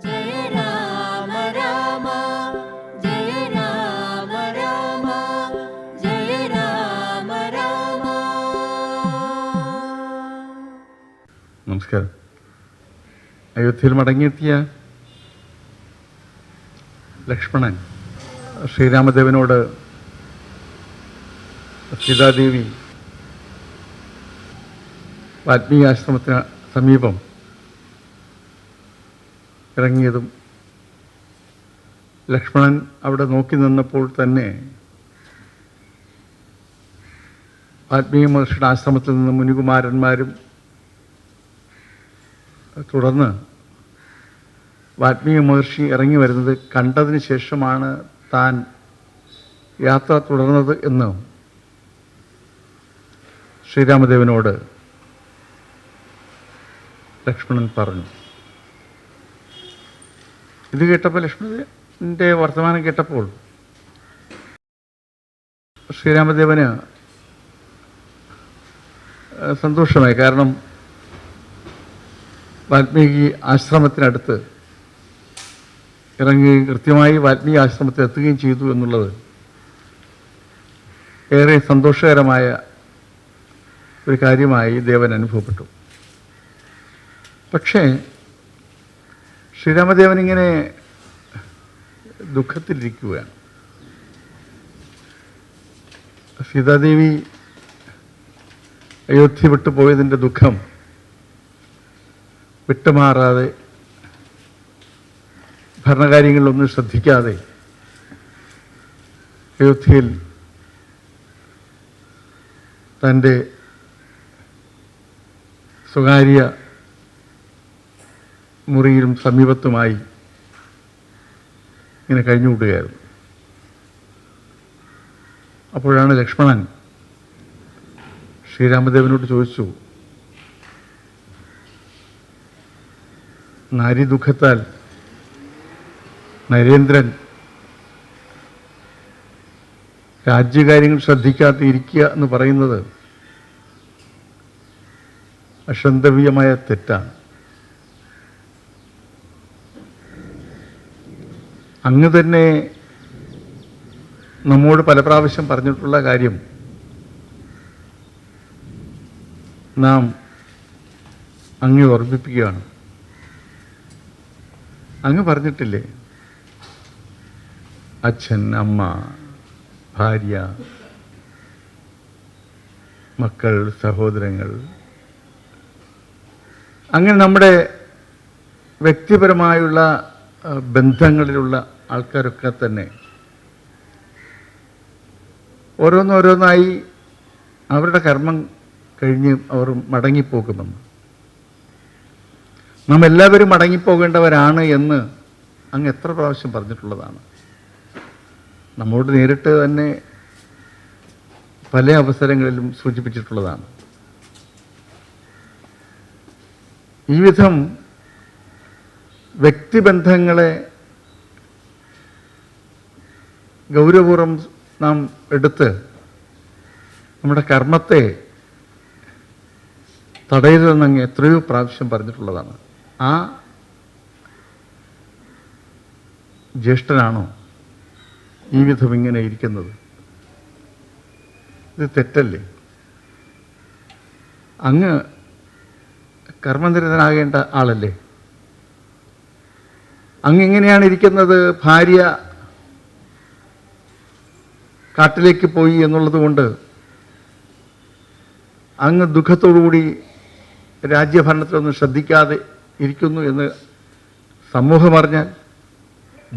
ജയ രാമ രാമ ജയ രാമ രാമ ജയ രാമ രാമ. നമസ്കാരം. അയോധ്യയിൽ മടങ്ങിയെത്തിയ ലക്ഷ്മണൻ ശ്രീരാമദേവനോട് സീതാദേവി വാൽമീകി ആശ്രമത്തിന് സമീപം ഇറങ്ങിയതും ലക്ഷ്മണൻ അവിടെ നോക്കി നിന്നപ്പോൾ തന്നെ വാൽമീകി മഹർഷിയുടെ ആശ്രമത്തിൽ നിന്ന് മുനികുമാരന്മാരും തുടർന്ന് വാൽമീകി മഹർഷി ഇറങ്ങി വരുന്നത് കണ്ടതിന് ശേഷമാണ് താൻ യാത്ര തുടർന്നത് എന്ന് ശ്രീരാമദേവനോട് ലക്ഷ്മണൻ പറഞ്ഞു. ഇത് കേട്ടപ്പോൾ ലക്ഷ്മണൻ്റെ വർത്തമാനം കേട്ടപ്പോൾ ശ്രീരാമദേവന് സന്തോഷമായി. കാരണം വാൽമീകി ആശ്രമത്തിനടുത്ത് ഇറങ്ങി കൃത്യമായി വാൽമീകി ആശ്രമത്തിൽ എത്തുകയും ചെയ്തു എന്നുള്ളത് ഏറെ സന്തോഷകരമായ ഒരു കാര്യമായി ദേവൻ അനുഭവപ്പെട്ടു. പക്ഷേ ശ്രീരാമദേവൻ ഇങ്ങനെ ദുഃഖത്തിലിരിക്കുകയാണ്. സീതാദേവി അയോധ്യ വിട്ടുപോയതിൻ്റെ ദുഃഖം വിട്ടുമാറാതെ, ഭരണകാര്യങ്ങളിലൊന്നും ശ്രദ്ധിക്കാതെ അയോധ്യയിൽ തൻ്റെ സ്വകാര്യ മുറിയിലും സമീപത്തുമായി ഇങ്ങനെ കഴിഞ്ഞുകൂടുകയായിരുന്നു. അപ്പോഴാണ് ലക്ഷ്മണൻ ശ്രീരാമദേവനോട് ചോദിച്ചു, നാരി ദുഃഖത്താൽ നരേന്ദ്രൻ രാജ്യകാര്യങ്ങൾ ശ്രദ്ധിക്കാതെ ഇരിക്കുക എന്ന് പറയുന്നത് അക്ഷന്തവ്യമായ തെറ്റാണ്. അങ്ങ് തന്നെ നമ്മോട് പല പ്രാവശ്യം പറഞ്ഞിട്ടുള്ള കാര്യം നാം അങ്ങ് ഓർമ്മിപ്പിക്കുകയാണ്. അങ്ങ് പറഞ്ഞിട്ടില്ലേ, അച്ഛൻ, അമ്മ, ഭാര്യ, മക്കൾ, സഹോദരങ്ങൾ, അങ്ങനെ നമ്മുടെ വ്യക്തിപരമായുള്ള ബന്ധങ്ങളിലുള്ള ആൾക്കാരൊക്കെ തന്നെ ഓരോന്നോരോന്നായി അവരുടെ കർമ്മം കഴിഞ്ഞ് അവർ മടങ്ങിപ്പോകുമെന്ന്, നാം എല്ലാവരും മടങ്ങിപ്പോകേണ്ടവരാണ് എന്ന് അങ്ങ് എത്ര പ്രാവശ്യം പറഞ്ഞിട്ടുള്ളതാണ്. നമ്മോട് നേരിട്ട് തന്നെ പല അവസരങ്ങളിലും സൂചിപ്പിച്ചിട്ടുള്ളതാണ്. ഈ വിധം വ്യക്തിബന്ധങ്ങളെ ഗൗരവപൂർവ്വം നാം എടുത്ത് നമ്മുടെ കർമ്മത്തെ തടയരുതെന്നങ്ങ് എത്രയോ പ്രാവശ്യം പറഞ്ഞിട്ടുള്ളതാണ്. ആ ജ്യേഷ്ഠനാണോ ഈ വിധം ഇങ്ങനെ ഇരിക്കുന്നത്? ഇത് തെറ്റല്ലേ? അങ്ങ് കർമ്മനിരതനാകേണ്ട ആളല്ലേ? അങ്ങ് എങ്ങനെയാണ് ഇരിക്കുന്നത്? ഭാര്യ കാട്ടിലേക്ക് പോയി എന്നുള്ളത് കൊണ്ട് അങ്ങ് ദുഃഖത്തോടുകൂടി രാജ്യഭരണത്തിലൊന്നും ശ്രദ്ധിക്കാതെ ഇരിക്കുന്നു എന്ന് സമൂഹമറിഞ്ഞാൽ,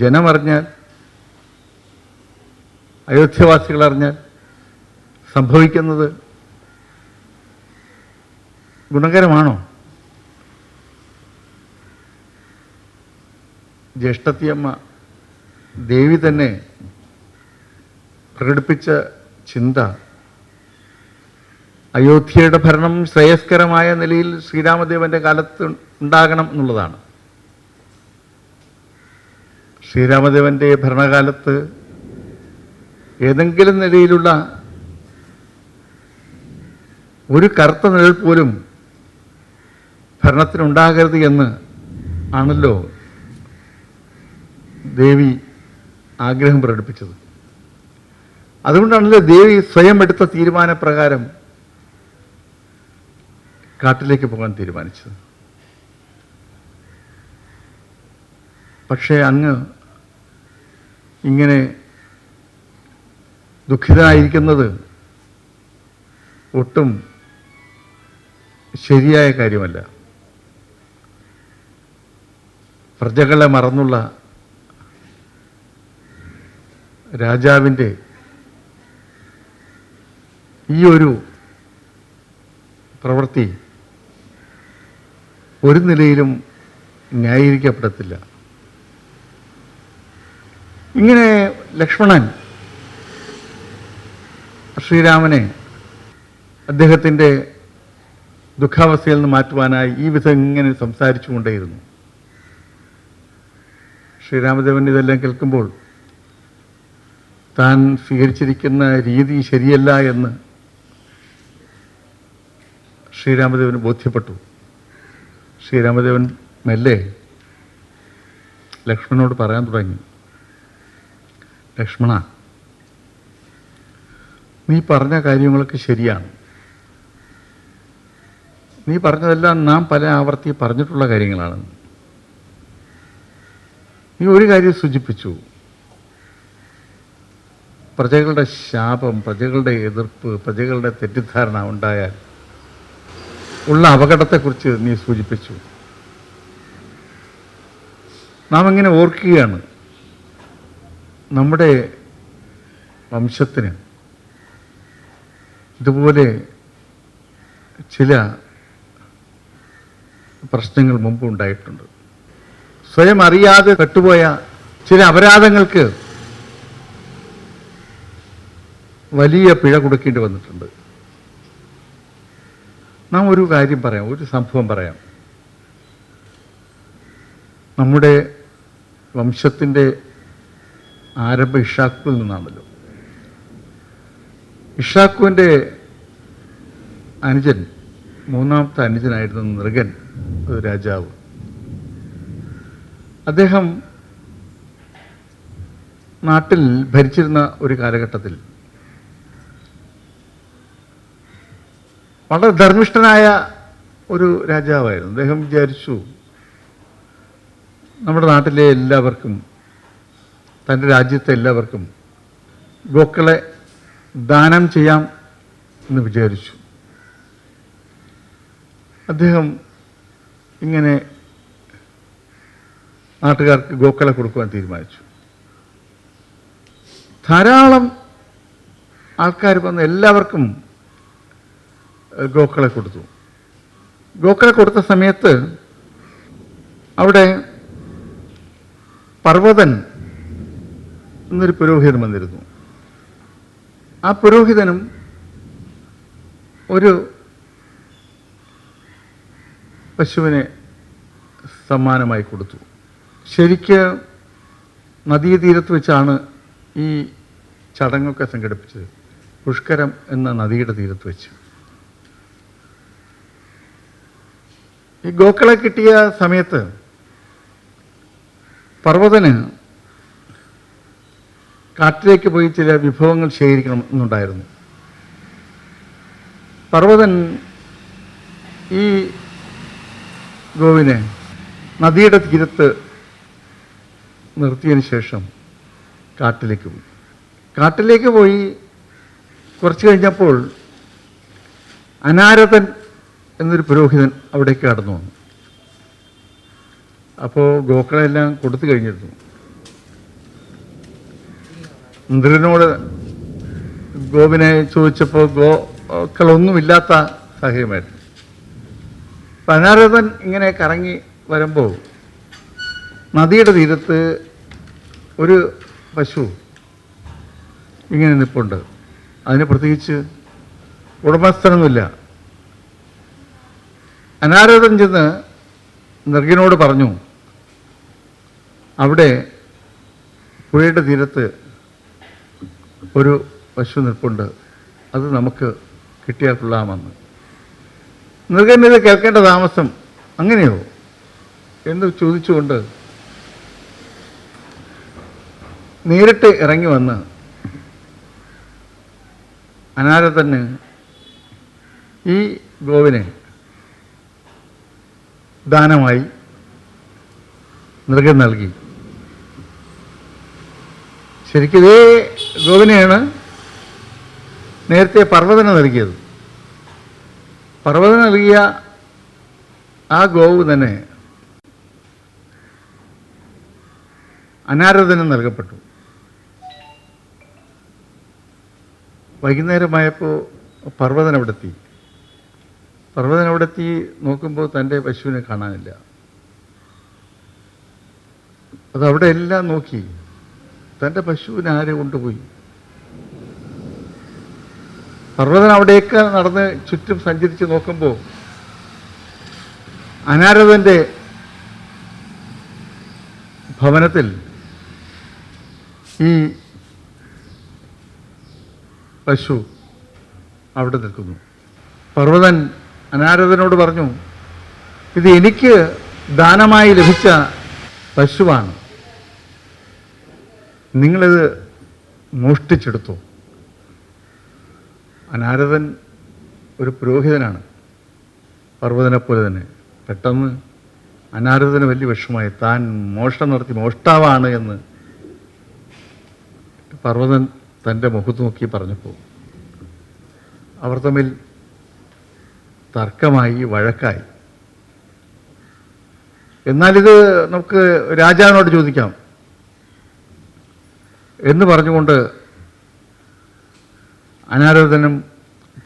ജനമറിഞ്ഞാൽ, അയോധ്യവാസികളറിഞ്ഞാൽ സംഭവിക്കുന്നത് ഗുണകരമാണോ? ജ്യേഷ്ഠത്തിയമ്മ ദേവി തന്നെ പ്രകടിപ്പിച്ച ചിന്ത അയോധ്യയുടെ ഭരണം ശ്രേയസ്കരമായ നിലയിൽ ശ്രീരാമദേവൻ്റെ കാലത്ത് ഉണ്ടാകണം എന്നുള്ളതാണ്. ശ്രീരാമദേവൻ്റെ ഭരണകാലത്ത് ഏതെങ്കിലും നിലയിലുള്ള ഒരു കറുത്ത നിഴൽ പോലും ഭരണത്തിനുണ്ടാകരുത് എന്ന് ആണല്ലോ ദേവി ആഗ്രഹം പ്രകടിപ്പിച്ചത്. അതുകൊണ്ടാണല്ലോ ദേവി സ്വയം എടുത്ത തീരുമാനപ്രകാരം കാട്ടിലേക്ക് പോകാൻ തീരുമാനിച്ചത്. പക്ഷേ അങ്ങ് ഇങ്ങനെ ദുഃഖിതനായിരിക്കുന്നത് ഒട്ടും ശരിയായ കാര്യമല്ല. പ്രജകളെ മറന്നുള്ള രാജാവിൻ്റെ ഈ ഒരു പ്രവൃത്തി ഒരു നിലയിലും ന്യായീകരിക്കപ്പെടത്തില്ല. ഇങ്ങനെ ലക്ഷ്മണൻ ശ്രീരാമനെ അദ്ദേഹത്തിൻ്റെ ദുഃഖാവസ്ഥയിൽ നിന്ന് മാറ്റുവാനായി ഈ വിധം ഇങ്ങനെ സംസാരിച്ചു കൊണ്ടേയിരുന്നു. ശ്രീരാമദേവൻ ഇതെല്ലാം കേൾക്കുമ്പോൾ താൻ സ്വീകരിച്ചിരിക്കുന്ന രീതി ശരിയല്ല എന്ന് ശ്രീരാമദേവന് ബോധ്യപ്പെട്ടു. ശ്രീരാമദേവൻ മെല്ലെ ലക്ഷ്മണനോട് പറയാൻ തുടങ്ങി, ലക്ഷ്മണ, നീ പറഞ്ഞ കാര്യങ്ങളൊക്കെ ശരിയാണ്. നീ പറഞ്ഞതെല്ലാം നാം പല ആവർത്തി പറഞ്ഞിട്ടുള്ള കാര്യങ്ങളാണ്. നീ ഒരു കാര്യം സൂചിപ്പിച്ചു, പ്രജകളുടെ ശാപം, പ്രജകളുടെ എതിർപ്പ്, പ്രജകളുടെ തെറ്റിദ്ധാരണ ഉണ്ടായാൽ ഉള്ള അപകടത്തെക്കുറിച്ച് നീ സൂചിപ്പിച്ചു. നാം ഇങ്ങനെ ഓർക്കുകയാണ്, നമ്മുടെ വംശത്തിന് ഇതുപോലെ ചില പ്രശ്നങ്ങൾ മുമ്പ് ഉണ്ടായിട്ടുണ്ട്. സ്വയം അറിയാതെ പെട്ടുപോയ ചില അപരാധങ്ങൾക്ക് വലിയ പിഴ കൊടുക്കേണ്ടി വന്നിട്ടുണ്ട്. നാം ഒരു കാര്യം പറയാം, ഒരു സംഭവം പറയാം. നമ്മുടെ വംശത്തിൻ്റെ ആരംഭം ഇഷാക്കുവിൽ നിന്നാണല്ലോ. ഇഷാക്കുവിൻ്റെ അനുജൻ, മൂന്നാമത്തെ അനുജനായിരുന്നു നൃഗൻ രാജാവ്. അദ്ദേഹം നാട്ടിൽ ഭരിച്ചിരുന്ന ഒരു കാലഘട്ടത്തിൽ വളരെ ധർമ്മിഷ്ഠനായ ഒരു രാജാവായിരുന്നു. അദ്ദേഹം വിചാരിച്ചു, നമ്മുടെ നാട്ടിലെ എല്ലാവർക്കും, തൻ്റെ രാജ്യത്തെ എല്ലാവർക്കും ഗോക്കളെ ദാനം ചെയ്യാം എന്ന് വിചാരിച്ചു. അദ്ദേഹം ഇങ്ങനെ നാട്ടുകാർക്ക് ഗോക്കളെ കൊടുക്കുവാൻ തീരുമാനിച്ചു. ധാരാളം ആൾക്കാർ വന്ന് എല്ലാവർക്കും ഗോക്കളെ കൊടുത്തു. ഗോക്കളെ കൊടുത്ത സമയത്ത് അവിടെ പർവ്വതൻ എന്നൊരു പുരോഹിതൻ വന്നിരുന്നു. ആ പുരോഹിതനും ഒരു പശുവിനെ സമ്മാനമായി കൊടുത്തു. ശരിക്ക് നദീതീരത്ത് വെച്ചാണ് ഈ ചടങ്ങൊക്കെ സംഘടിപ്പിച്ചത്. പുഷ്കരം എന്ന നദിയുടെ തീരത്ത് വെച്ച്. ഈ ഗോക്കളെ കിട്ടിയ സമയത്ത് പർവ്വതന് കാട്ടിലേക്ക് പോയി ചില വിഭവങ്ങൾ ശേഖരിക്കണം എന്നുണ്ടായിരുന്നു. പർവ്വതൻ ഈ ഗോവിനെ നദിയുടെ തീരത്ത് നിർത്തിയതിന് ശേഷം കാട്ടിലേക്ക് പോയി കുറച്ച് കഴിഞ്ഞപ്പോൾ അനാരതൻ എന്നൊരു പുരോഹിതൻ അവിടേക്ക് കടന്നു വന്നു. അപ്പോൾ ഗോക്കളെല്ലാം കൊടുത്തു കഴിഞ്ഞിരുന്നു. ഇന്ദ്രനോട് ഗോവിനെ ചോദിച്ചപ്പോൾ ഗോക്കളൊന്നുമില്ലാത്ത സാഹചര്യമായിരുന്നു. അപ്പം അനാരതൻ ഇങ്ങനെ കറങ്ങി വരുമ്പോൾ നദിയുടെ തീരത്ത് ഒരു പശു ഇങ്ങനെ നിൽപ്പുണ്ട്. അതിന് പ്രത്യേകിച്ച് ഉടമസ്ഥനൊന്നുമില്ല. അനാരതൻ ചെന്ന് നൃഗനോട് പറഞ്ഞു, അവിടെ പുഴയുടെ തീരത്ത് ഒരു പശു നിൽപ്പുണ്ട്, അത് നമുക്ക് കിട്ടിയാൽ കൊള്ളാമെന്ന്. നൃഗൻ ഇത് കേൾക്കേണ്ട താമസം, അങ്ങനെയോ എന്ന് ചോദിച്ചുകൊണ്ട് നേരിട്ട് ഇറങ്ങി വന്ന് അനാരദന് ഈ ഗോവിനെ ദാനമായി നൃഗൻ നൽകി. ശരിക്കും ഇതേ ഗോവിനെയാണ് നേരത്തെ പർവ്വതന് നൽകിയത്. പർവ്വതന് നൽകിയ ആ ഗോവ് തന്നെ അനാരദനും നൽകപ്പെട്ടു. വൈകുന്നേരമായപ്പോൾ പർവ്വതനവിടെത്തി. പർവ്വതനവിടെത്തി നോക്കുമ്പോൾ തൻ്റെ പശുവിനെ കാണാനില്ല. അതവിടെ എല്ലാം നോക്കി, തൻ്റെ പശുവിനെ ആരെ കൊണ്ടുപോയി? പർവ്വതൻ അവിടെയൊക്കെ നടന്ന് ചുറ്റും സഞ്ചരിച്ച് നോക്കുമ്പോൾ അനാരദൻ്റെ ഭവനത്തിൽ ഈ പശു അവിടെ നിൽക്കുന്നു. പർവ്വതൻ അനാരദനോട് പറഞ്ഞു, ഇത് എനിക്ക് ദാനമായി ലഭിച്ച പശുവാണ്, നിങ്ങളിത് മോഷ്ടിച്ചെടുത്തു. അനാരദൻ ഒരു പുരോഹിതനാണ്, പർവ്വതനെപ്പോലെ തന്നെ. പെട്ടെന്ന് അനാരദന് വലിയ വിഷമമായി. താൻ മോഷണം നടത്തി മോഷ്ടാവാണ് എന്ന് പർവ്വതൻ തൻ്റെ മുഖത്ത് നോക്കി പറഞ്ഞപ്പോൾ അവർ തമ്മിൽ തർക്കമായി, വഴക്കായി. എന്നാലിത് നമുക്ക് രാജാവിനോട് ചോദിക്കാം എന്ന് പറഞ്ഞുകൊണ്ട് അനാരദനും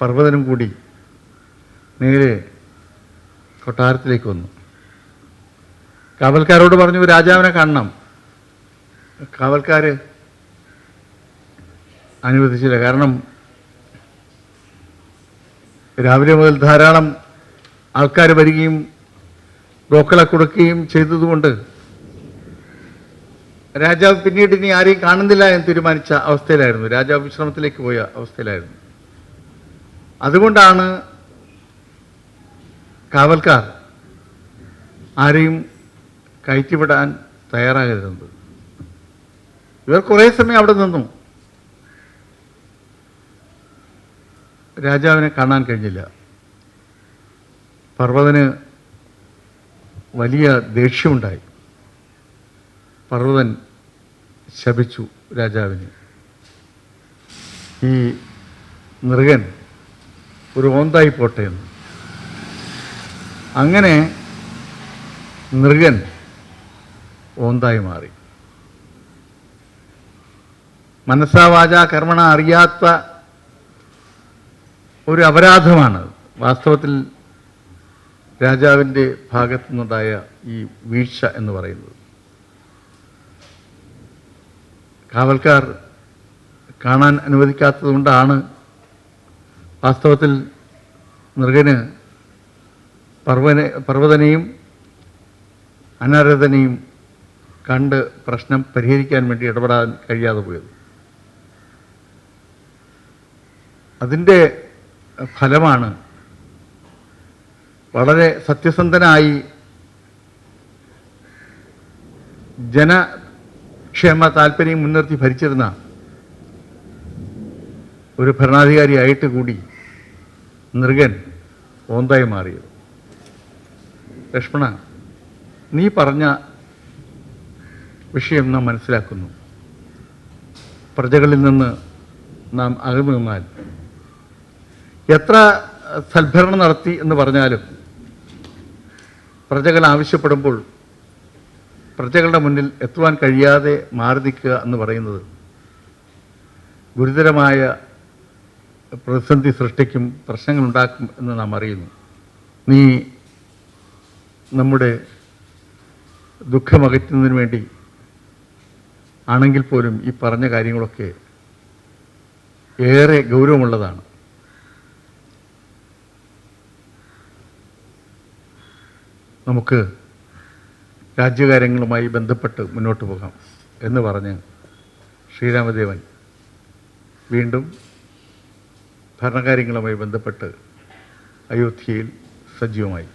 പർവ്വതനും കൂടി നേരെ കൊട്ടാരത്തിലേക്ക് വന്നു. കാവൽക്കാരോട് പറഞ്ഞു, രാജാവിനെ കാണണം. കാവൽക്കാർ അനുവദിച്ചില്ല. കാരണം രാവിലെ മുതൽ ധാരാളം ആൾക്കാർ വരികയും ഗോക്കളെ കൊടുക്കുകയും ചെയ്തതുകൊണ്ട് രാജാവ് പിന്നീട് ഇനി ആരെയും കാണുന്നില്ല എന്ന് തീരുമാനിച്ച അവസ്ഥയിലായിരുന്നു. രാജാവ് വിശ്രമത്തിലേക്ക് പോയ അവസ്ഥയിലായിരുന്നു. അതുകൊണ്ടാണ് കാവൽക്കാർ ആരെയും കയറ്റിവിടാൻ തയ്യാറാകരുത്. ഇവർ കുറേ സമയം അവിടെ നിന്നു. രാജാവിനെ കാണാൻ കഴിഞ്ഞില്ല. പർവ്വതന് വലിയ ദേഷ്യമുണ്ടായി. പർവ്വതൻ ശപിച്ചു രാജാവിനെ. ഈ നൃഗൻ ഒരു ഓന്തായി പോട്ടെ എന്ന്. അങ്ങനെ നൃഗൻ ഓന്തായി മാറി. മനസ്സാ വാചാ കർമ്മണ അറിയാത്ത ഒരു അപരാധമാണ് വാസ്തവത്തിൽ രാജാവിൻ്റെ ഭാഗത്തു നിന്നുണ്ടായ ഈ വീഴ്ച എന്ന് പറയുന്നത്. കാവൽക്കാർ കാണാൻ അനുവദിക്കാത്തതുകൊണ്ടാണ് വാസ്തവത്തിൽ നൃഗന് പർവ്വതനെയും അനാരദനെയും കണ്ട് പ്രശ്നം പരിഹരിക്കാൻ വേണ്ടി ഇടപെടാൻ കഴിയാതെ പോയത്. അതിൻ്റെ ഫലമാണ് വളരെ സത്യസന്ധനായി ജനക്ഷേമ താല്പര്യം മുൻനിർത്തി ഭരിച്ചിരുന്ന ഒരു ഭരണാധികാരിയായിട്ട് കൂടി നൃഗൻ ഓന്തായി മാറിയത്. ലക്ഷ്മണ, നീ പറഞ്ഞ വിഷയം നാം മനസ്സിലാക്കുന്നു. പ്രജകളിൽ നിന്ന് നാം അകന്നു നിന്നാൽ എത്ര സൽഭരണം നടത്തി എന്ന് പറഞ്ഞാലും പ്രജകൾ ആവശ്യപ്പെടുമ്പോൾ പ്രജകളുടെ മുന്നിൽ എത്തുവാൻ കഴിയാതെ മാറി നിൽക്കുക എന്ന് പറയുന്നത് ഗുരുതരമായ പ്രതിസന്ധി സൃഷ്ടിക്കും, പ്രശ്നങ്ങളുണ്ടാക്കും എന്ന് നാം അറിയുന്നു. നീ നമ്മുടെ ദുഃഖമകറ്റുന്നതിന് വേണ്ടി ആണെങ്കിൽ പോലും ഈ പറഞ്ഞ കാര്യങ്ങളൊക്കെ ഏറെ ഗൗരവമുള്ളതാണ്. നമുക്ക് രാജ്യകാര്യങ്ങളുമായി ബന്ധപ്പെട്ട് മുന്നോട്ട് പോകാം എന്ന് പറഞ്ഞ് ശ്രീരാമദേവൻ വീണ്ടും ഭരണകാര്യങ്ങളുമായി ബന്ധപ്പെട്ട് അയോധ്യയിൽ സജീവമായി.